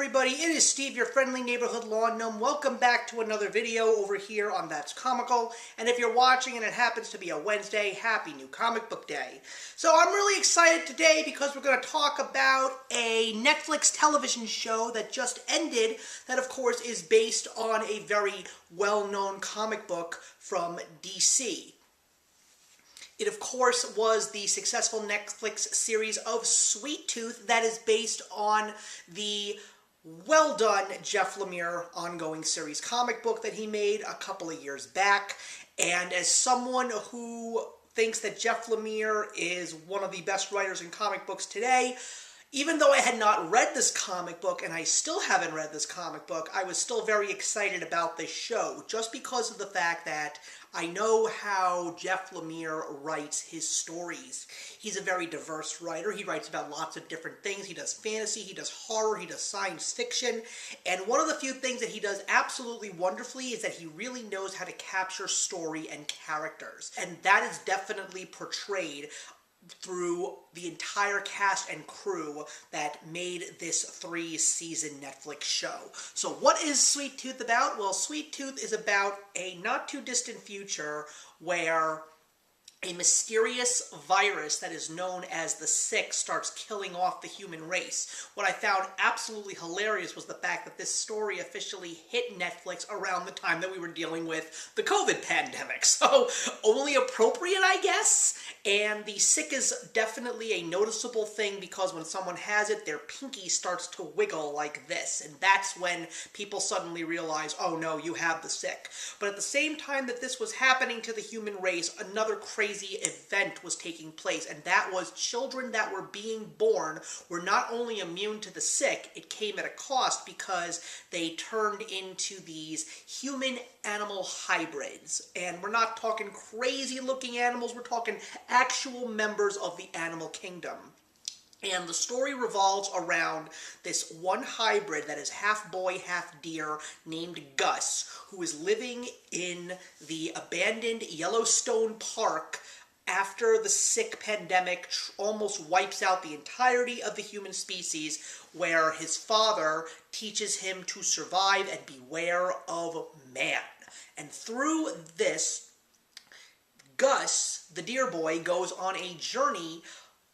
everybody, it is Steve, your friendly neighborhood lawn gnome. Welcome back to another video over here on That's Comical. And if you're watching and it happens to be a Wednesday, happy new comic book day. So I'm really excited today because we're going to talk about a Netflix television show that just ended that of course is based on a very well-known comic book from DC. It, of course, was the successful Netflix series of Sweet Tooth that is based on the well-done Jeff Lemire ongoing series comic book that he made a couple of years back. And as someone who thinks that Jeff Lemire is one of the best writers in comic books today, even though I had not read this comic book, and I still haven't read this comic book, I was still very excited about this show, just because of the fact that I know how Jeff Lemire writes his stories. He's a very diverse writer. He writes about lots of different things. He does fantasy, he does horror, he does science fiction, and one of the few things that he does absolutely wonderfully is that he really knows how to capture story and characters, and that is definitely portrayed through the entire cast and crew that made this 3-season Netflix show. So what is Sweet Tooth about? Well, Sweet Tooth is about a not-too-distant future where a mysterious virus that is known as the Sick starts killing off the human race. What I found absolutely hilarious was the fact that this story officially hit Netflix around the time that we were dealing with the COVID pandemic. So, only appropriate, I guess. And the Sick is definitely a noticeable thing because when someone has it, their pinky starts to wiggle like this. And that's when people suddenly realize, oh no, you have the Sick. But at the same time that this was happening to the human race, another crazy event was taking place, and that was children that were being born were not only immune to the Sick, it came at a cost because they turned into these human-animal hybrids. And we're not talking crazy-looking animals, we're talking actual members of the animal kingdom. And the story revolves around this one hybrid that is half boy, half deer, named Gus, who is living in the abandoned Yellowstone Park after the Sick pandemic almost wipes out the entirety of the human species, where his father teaches him to survive and beware of man. And through this, Gus, the deer boy, goes on a journey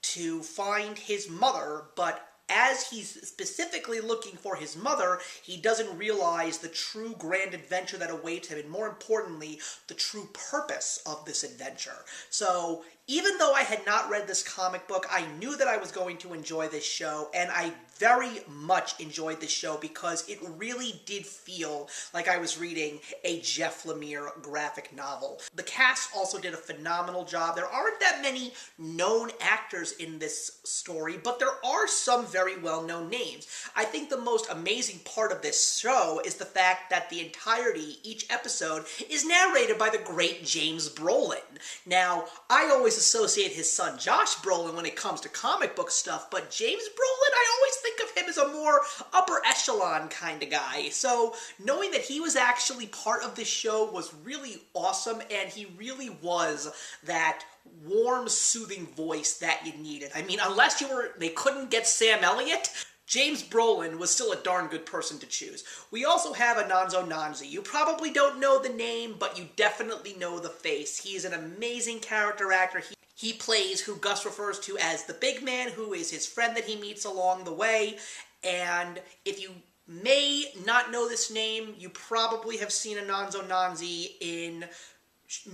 to find his mother, but as he's specifically looking for his mother, he doesn't realize the true grand adventure that awaits him, and more importantly, the true purpose of this adventure. So, even though I had not read this comic book, I knew that I was going to enjoy this show, and I very much enjoyed this show because it really did feel like I was reading a Jeff Lemire graphic novel. The cast also did a phenomenal job. There aren't that many known actors in this story, but there are some very well-known names. I think the most amazing part of this show is the fact that the entirety, each episode, is narrated by the great James Brolin. Now, I always associate his son Josh Brolin when it comes to comic book stuff, but James Brolin, I always think of him as a more upper echelon kind of guy. So knowing that he was actually part of this show was really awesome, and he really was that warm, soothing voice that you needed. I mean, unless they couldn't get Sam Elliott, James Brolin was still a darn good person to choose. We also have Ananzo Nanzi. You probably don't know the name, but you definitely know the face. He is an amazing character actor. He plays who Gus refers to as the big man, who is his friend that he meets along the way. And if you may not know this name, you probably have seen Ananzo Nanzi in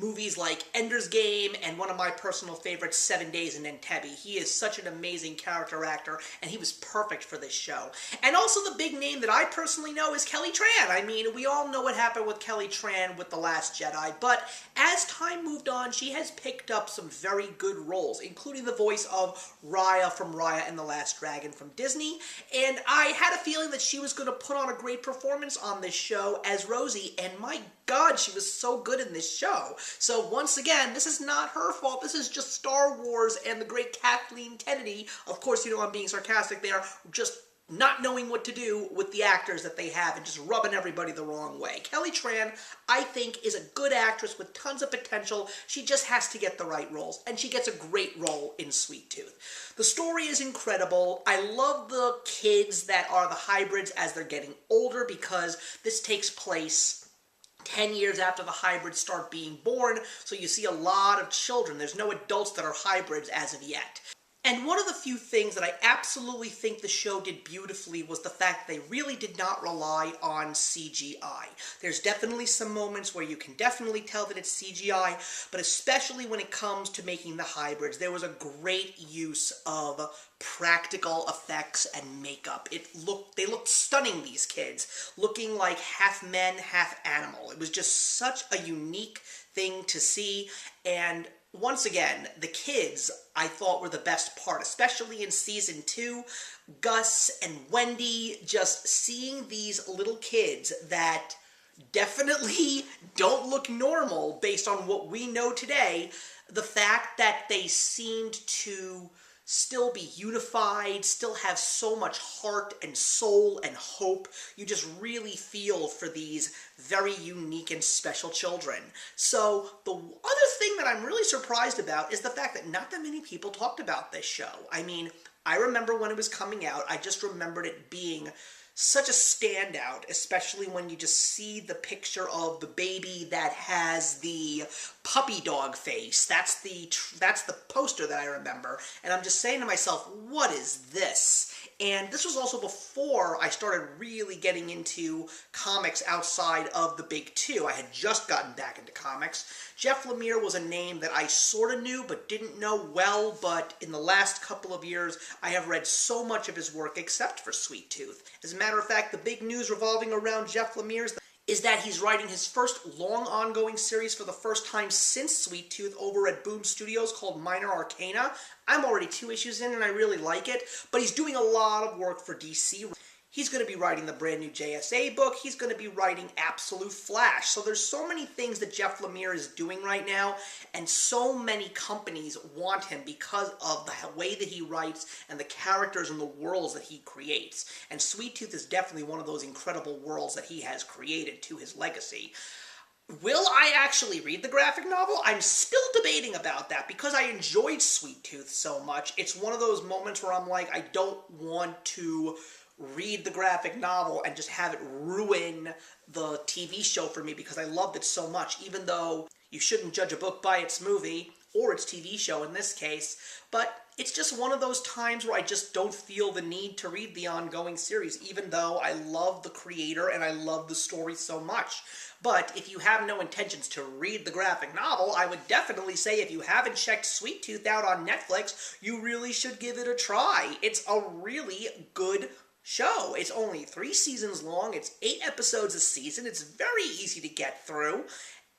movies like Ender's Game and one of my personal favorites, 7 Days in Entebbe. He is such an amazing character actor, and he was perfect for this show. And also the big name that I personally know is Kelly Tran. I mean, we all know what happened with Kelly Tran with The Last Jedi, but as time moved on, she has picked up some very good roles, including the voice of Raya from Raya and the Last Dragon from Disney, and I had a feeling that she was going to put on a great performance on this show as Rosie, and my God, she was so good in this show. So once again, this is not her fault. This is just Star Wars and the great Kathleen Kennedy. Of course, you know I'm being sarcastic there. Just not knowing what to do with the actors that they have and just rubbing everybody the wrong way. Kelly Tran, I think, is a good actress with tons of potential. She just has to get the right roles, and she gets a great role in Sweet Tooth. The story is incredible. I love the kids that are the hybrids as they're getting older, because this takes place 10 years after the hybrids start being born, so you see a lot of children. There's no adults that are hybrids as of yet. And one of the few things that I absolutely think the show did beautifully was the fact that they really did not rely on CGI. There's definitely some moments where you can definitely tell that it's CGI, but especially when it comes to making the hybrids, there was a great use of practical effects and makeup. They looked stunning, these kids, looking like half men, half animal. It was just such a unique thing to see, and once again, the kids, I thought, were the best part, especially in Season 2. Gus and Wendy, just seeing these little kids that definitely don't look normal based on what we know today. The fact that they seemed to still be unified, still have so much heart and soul and hope. You just really feel for these very unique and special children. So the other thing that I'm really surprised about is the fact that not that many people talked about this show. I mean, I remember when it was coming out, I just remembered it being such a standout, especially when you just see the picture of the baby that has the puppy dog face. That's the poster that I remember, and I'm just saying to myself, what is this? And this was also before I started really getting into comics outside of the big two. I had just gotten back into comics. Jeff Lemire was a name that I sort of knew but didn't know well, but in the last couple of years, I have read so much of his work except for Sweet Tooth. As a matter of fact, the big news revolving around Jeff Lemire is that he's writing his first long ongoing series for the first time since Sweet Tooth over at Boom Studios called Minor Arcana. I'm already 2 issues in and I really like it, but he's doing a lot of work for DC. He's going to be writing the brand new JSA book. He's going to be writing Absolute Flash. So there's so many things that Jeff Lemire is doing right now, and so many companies want him because of the way that he writes and the characters and the worlds that he creates. And Sweet Tooth is definitely one of those incredible worlds that he has created to his legacy. Will I actually read the graphic novel? I'm still debating about that because I enjoyed Sweet Tooth so much. It's one of those moments where I'm like, I don't want to read the graphic novel and just have it ruin the TV show for me because I loved it so much, even though you shouldn't judge a book by its movie, or its TV show in this case, but it's just one of those times where I just don't feel the need to read the ongoing series, even though I love the creator and I love the story so much. But if you have no intentions to read the graphic novel, I would definitely say if you haven't checked Sweet Tooth out on Netflix, you really should give it a try. It's a really good show. It's only 3 seasons long. It's 8 episodes a season. It's very easy to get through.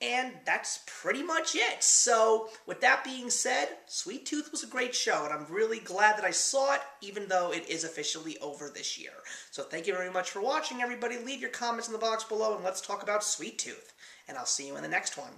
And that's pretty much it. So, with that being said, Sweet Tooth was a great show, and I'm really glad that I saw it, even though it is officially over this year. So thank you very much for watching, everybody. Leave your comments in the box below, and let's talk about Sweet Tooth. And I'll see you in the next one.